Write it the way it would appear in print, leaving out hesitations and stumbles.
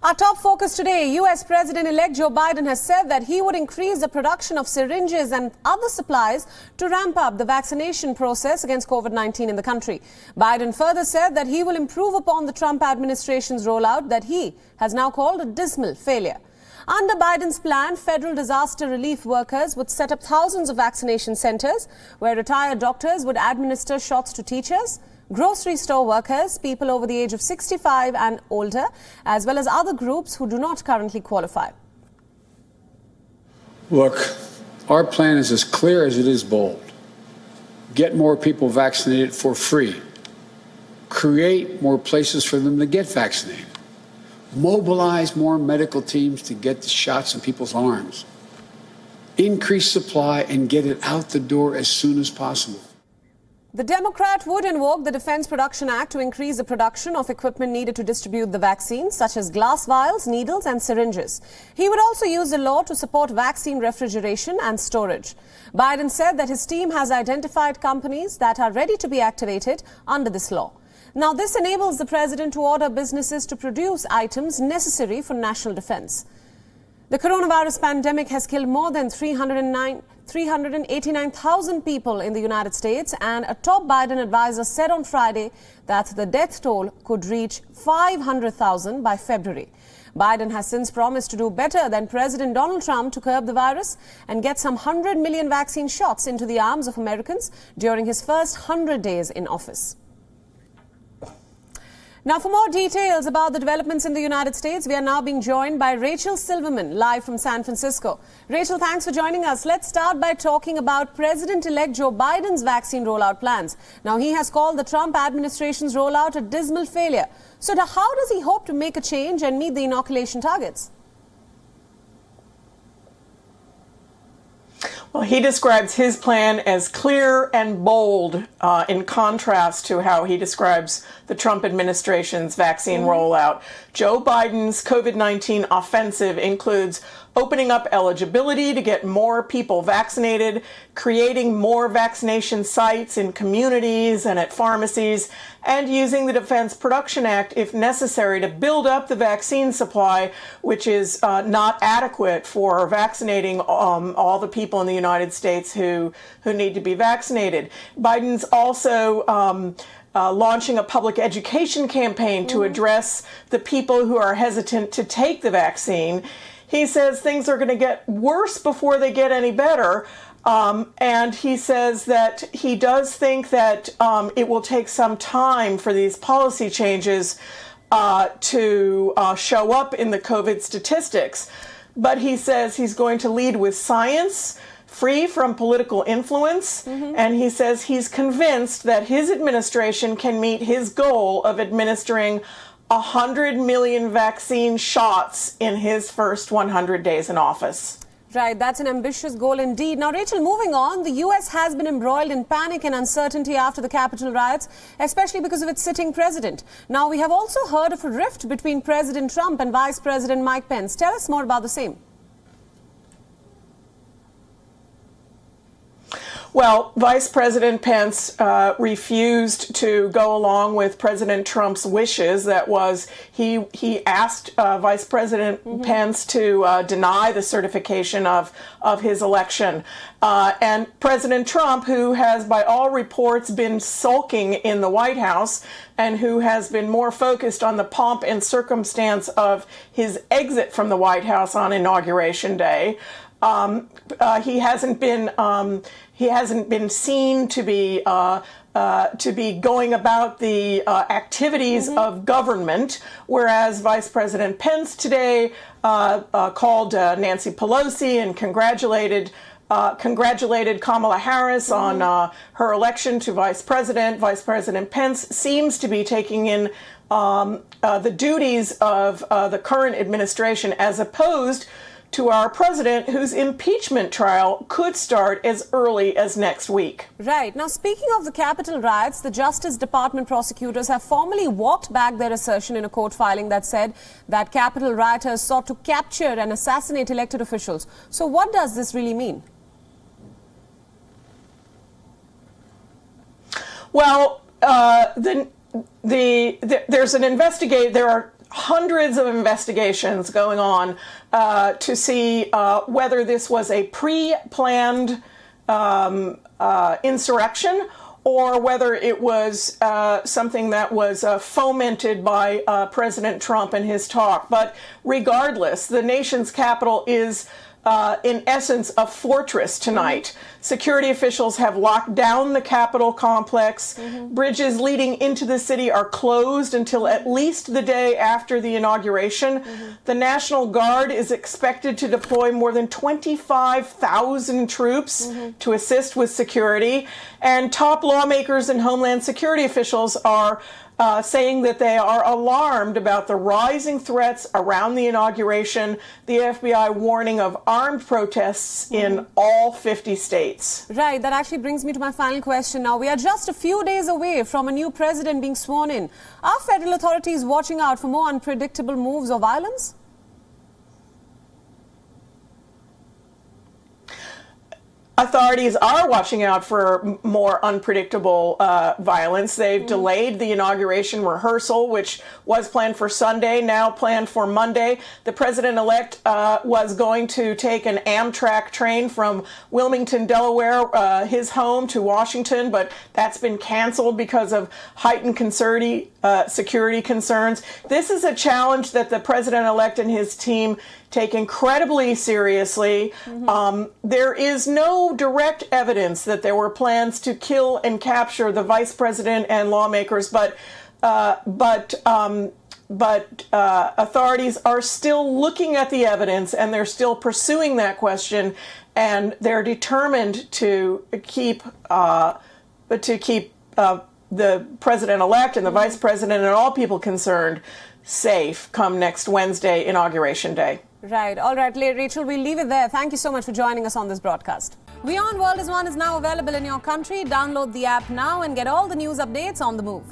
Our top focus today, U.S. President-elect Joe Biden has said that he would increase the production of syringes and other supplies to ramp up the vaccination process against COVID-19 in the country. Biden further said that he will improve upon the Trump administration's rollout that he has now called a dismal failure. Under Biden's plan, federal disaster relief workers would set up thousands of vaccination centers where retired doctors would administer shots to teachers, grocery store workers, people over the age of 65 and older, as well as other groups who do not currently qualify. Look, our plan is as clear as it is bold. Get more people vaccinated for free. Create more places for them to get vaccinated. Mobilize more medical teams to get the shots in people's arms. Increase supply and get it out the door as soon as possible. The Democrat would invoke the Defense Production Act to increase the production of equipment needed to distribute the vaccines, such as glass vials, needles and syringes. He would also use the law to support vaccine refrigeration and storage. Biden said that his team has identified companies that are ready to be activated under this law. Now, this enables the president to order businesses to produce items necessary for national defense. The coronavirus pandemic has killed more than 389,000 people in the United States, and a top Biden advisor said on Friday that the death toll could reach 500,000 by February. Biden has since promised to do better than President Donald Trump to curb the virus and get some 100 million vaccine shots into the arms of Americans during his first 100 days in office. Now, for more details about the developments in the United States, we are now being joined by Rachel Silverman, live from San Francisco. Rachel, thanks for joining us. Let's start by talking about President-elect Joe Biden's vaccine rollout plans. Now, he has called the Trump administration's rollout a dismal failure. So how does he hope to make a change and meet the inoculation targets? Well, he describes his plan as clear and bold, in contrast to how he describes the Trump administration's vaccine rollout. Joe Biden's COVID-19 offensive includes opening up eligibility to get more people vaccinated, creating more vaccination sites in communities and at pharmacies, and using the Defense Production Act, if necessary, to build up the vaccine supply, which is not adequate for vaccinating all the people in the United States who need to be vaccinated. Biden's also launching a public education campaign to address the people who are hesitant to take the vaccine. He says things are going to get worse before they get any better. And he says that he does think that it will take some time for these policy changes to show up in the COVID statistics. But he says he's going to lead with science, free from political influence. And he says he's convinced that his administration can meet his goal of administering 100 million vaccine shots in his first 100 days in office. Right, that's an ambitious goal indeed. Now, Rachel, moving on, the U.S. has been embroiled in panic and uncertainty after the Capitol riots, especially because of its sitting president. Now, we have also heard of a rift between President Trump and Vice President Mike Pence. Tell us more about the same. Well, Vice President Pence refused to go along with President Trump's wishes. That was, he asked Vice President Pence to deny the certification of his election. And President Trump, who has by all reports been sulking in the White House and who has been more focused on the pomp and circumstance of his exit from the White House on Inauguration Day, he hasn't been seen to be going about the activities of government, whereas Vice President Pence today called Nancy Pelosi and congratulated Kamala Harris on her election to vice president. Vice President Pence seems to be taking in the duties of the current administration as opposed to our president, whose impeachment trial could start as early as next week. Right. Now, speaking of the Capitol riots, the Justice Department prosecutors have formally walked back their assertion in a court filing that said that Capitol rioters sought to capture and assassinate elected officials. So what does this really mean? Well, there's an investigate. There are hundreds of investigations going on to see whether this was a pre-planned insurrection or whether it was something that was fomented by President Trump and his talk. But regardless, the nation's capital is in essence, a fortress tonight. Security officials have locked down the Capitol complex. Bridges leading into the city are closed until at least the day after the inauguration. The National Guard is expected to deploy more than 25,000 troops to assist with security. And top lawmakers and Homeland Security officials are saying that they are alarmed about the rising threats around the inauguration, the FBI warning of armed protests in all 50 states. Right, that actually brings me to my final question now. We are just a few days away from a new president being sworn in. Are federal authorities watching out for more unpredictable moves or violence? Authorities are watching out for more unpredictable violence. They've delayed the inauguration rehearsal, which was planned for Sunday, now planned for Monday. The president-elect was going to take an Amtrak train from Wilmington, Delaware, his home, to Washington, but that's been canceled because of heightened security concerns. This is a challenge that the president-elect and his team take incredibly seriously. There is no direct evidence that there were plans to kill and capture the vice president and lawmakers, but authorities are still looking at the evidence and they're still pursuing that question, and they're determined to keep the president-elect and the vice president and all people concerned safe come next Wednesday, Inauguration Day. Right. All right, Rachel, we'll leave it there. Thank you so much for joining us on this broadcast. WION World is now available in your country. Download the app now and get all the news updates on the move.